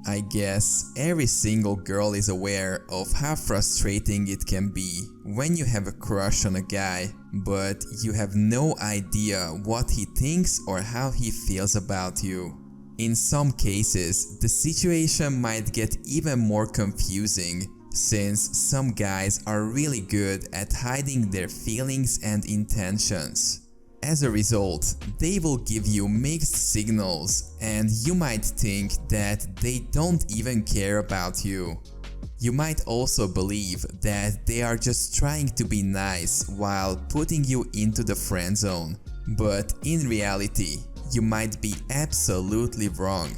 I guess every single girl is aware of how frustrating it can be when you have a crush on a guy, but you have no idea what he thinks or how he feels about you. In some cases, the situation might get even more confusing, since some guys are really good at hiding their feelings and intentions. As a result, they will give you mixed signals and you might think that they don't even care about you. You might also believe that they are just trying to be nice while putting you into the friend zone, but in reality, you might be absolutely wrong.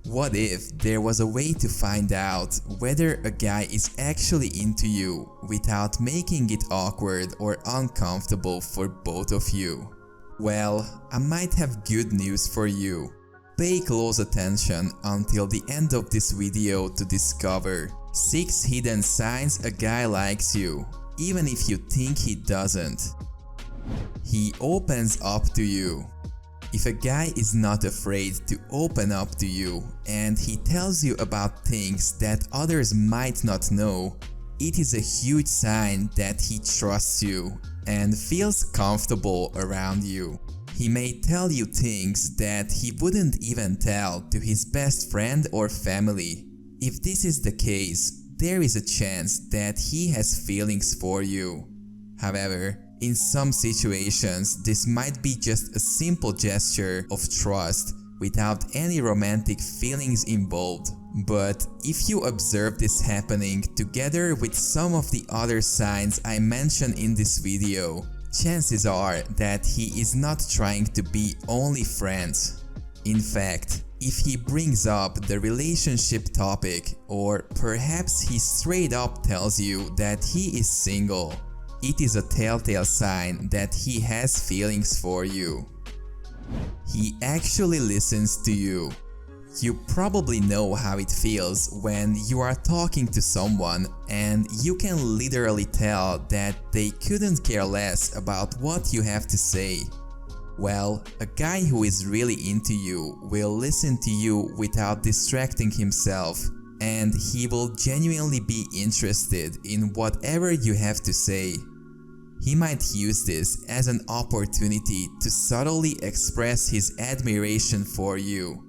What if there was a way to find out whether a guy is actually into you without making it awkward or uncomfortable for both of you? Well, I might have good news for you. Pay close attention until the end of this video to discover 6 hidden signs a guy likes you, even if you think he doesn't. He opens up to you. If a guy is not afraid to open up to you and he tells you about things that others might not know, it is a huge sign that he trusts you and feels comfortable around you. He may tell you things that he wouldn't even tell to his best friend or family. If this is the case, there is a chance that he has feelings for you. However, in some situations, this might be just a simple gesture of trust without any romantic feelings involved. But if you observe this happening together with some of the other signs I mentioned in this video, chances are that he is not trying to be only friends. In fact, if he brings up the relationship topic, or perhaps he straight up tells you that he is single, it is a telltale sign that he has feelings for you. He actually listens to you. You probably know how it feels when you are talking to someone and you can literally tell that they couldn't care less about what you have to say. Well, a guy who is really into you will listen to you without distracting himself, and he will genuinely be interested in whatever you have to say. He might use this as an opportunity to subtly express his admiration for you.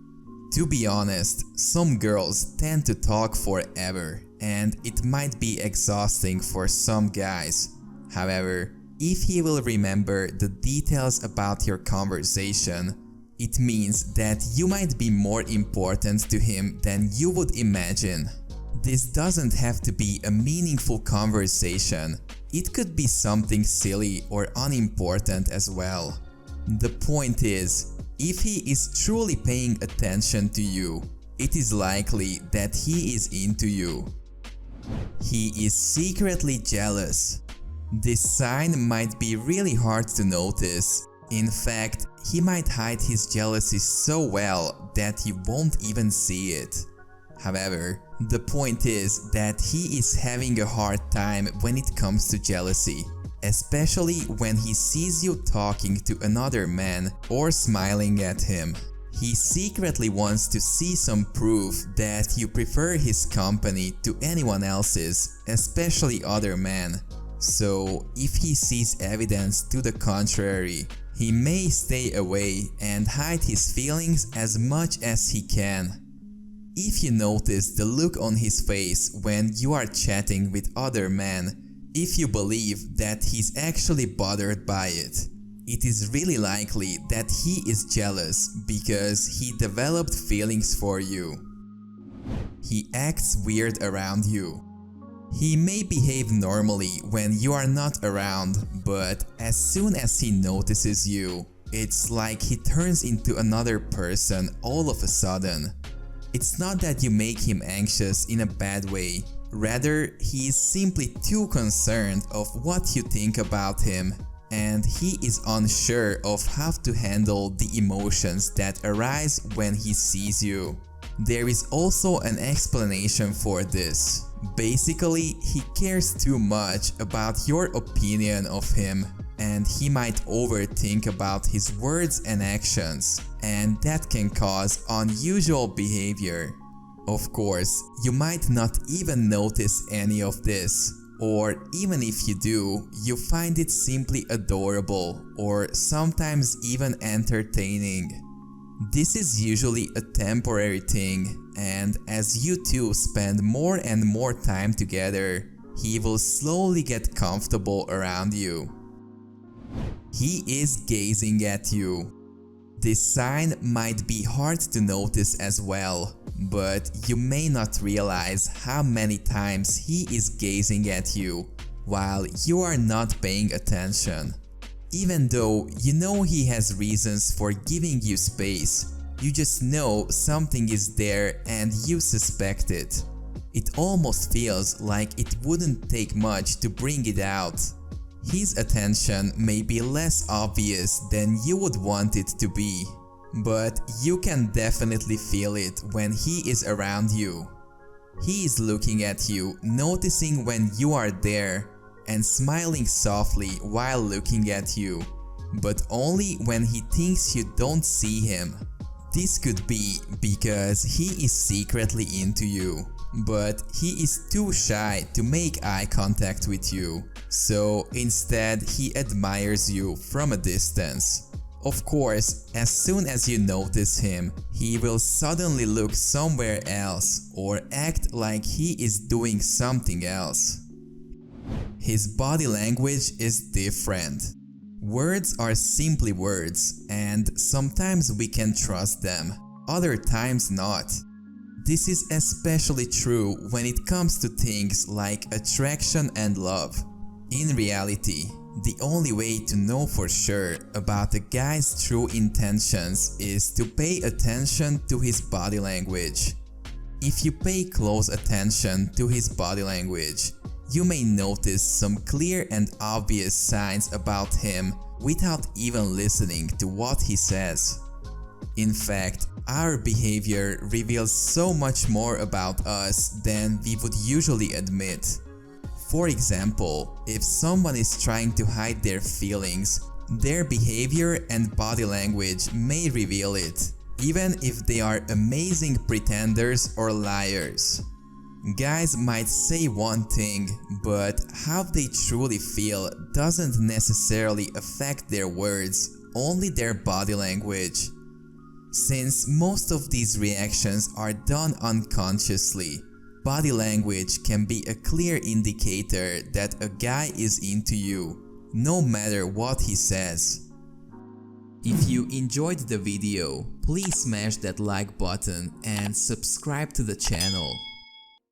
To be honest, some girls tend to talk forever, and it might be exhausting for some guys. However, if he will remember the details about your conversation, it means that you might be more important to him than you would imagine. This doesn't have to be a meaningful conversation. It could be something silly or unimportant as well. The point is, if he is truly paying attention to you, it is likely that he is into you. He is secretly jealous. This sign might be really hard to notice. In fact, he might hide his jealousy so well that you won't even see it. However, the point is that he is having a hard time when it comes to jealousy, especially when he sees you talking to another man or smiling at him. He secretly wants to see some proof that you prefer his company to anyone else's, especially other men. So, if he sees evidence to the contrary, he may stay away and hide his feelings as much as he can. If you notice the look on his face when you are chatting with other men, if you believe that he's actually bothered by it, it is really likely that he is jealous because he developed feelings for you. He acts weird around you. He may behave normally when you are not around, but as soon as he notices you, it's like he turns into another person all of a sudden. It's not that you make him anxious in a bad way, rather he is simply too concerned of what you think about him, and he is unsure of how to handle the emotions that arise when he sees you. There is also an explanation for this. Basically, he cares too much about your opinion of him, and he might overthink about his words and actions, and that can cause unusual behavior. Of course, you might not even notice any of this, or even if you do, you find it simply adorable or sometimes even entertaining. This is usually a temporary thing, and as you two spend more and more time together, he will slowly get comfortable around you. He is gazing at you. This sign might be hard to notice as well, but you may not realize how many times he is gazing at you while you are not paying attention. Even though you know he has reasons for giving you space, you just know something is there and you suspect it. It almost feels like it wouldn't take much to bring it out. His attention may be less obvious than you would want it to be, but you can definitely feel it when he is around you. He is looking at you, noticing when you are there, and smiling softly while looking at you, but only when he thinks you don't see him. This could be because he is secretly into you, but he is too shy to make eye contact with you, so instead he admires you from a distance. Of course, as soon as you notice him, he will suddenly look somewhere else or act like he is doing something else. His body language is different. Words are simply words, and sometimes we can trust them, other times not. This is especially true when it comes to things like attraction and love. In reality, the only way to know for sure about a guy's true intentions is to pay attention to his body language. If you pay close attention to his body language, you may notice some clear and obvious signs about him without even listening to what he says. In fact, our behavior reveals so much more about us than we would usually admit. For example, if someone is trying to hide their feelings, their behavior and body language may reveal it, even if they are amazing pretenders or liars. Guys might say one thing, but how they truly feel doesn't necessarily affect their words, only their body language. Since most of these reactions are done unconsciously, body language can be a clear indicator that a guy is into you, no matter what he says. If you enjoyed the video, please smash that like button and subscribe to the channel.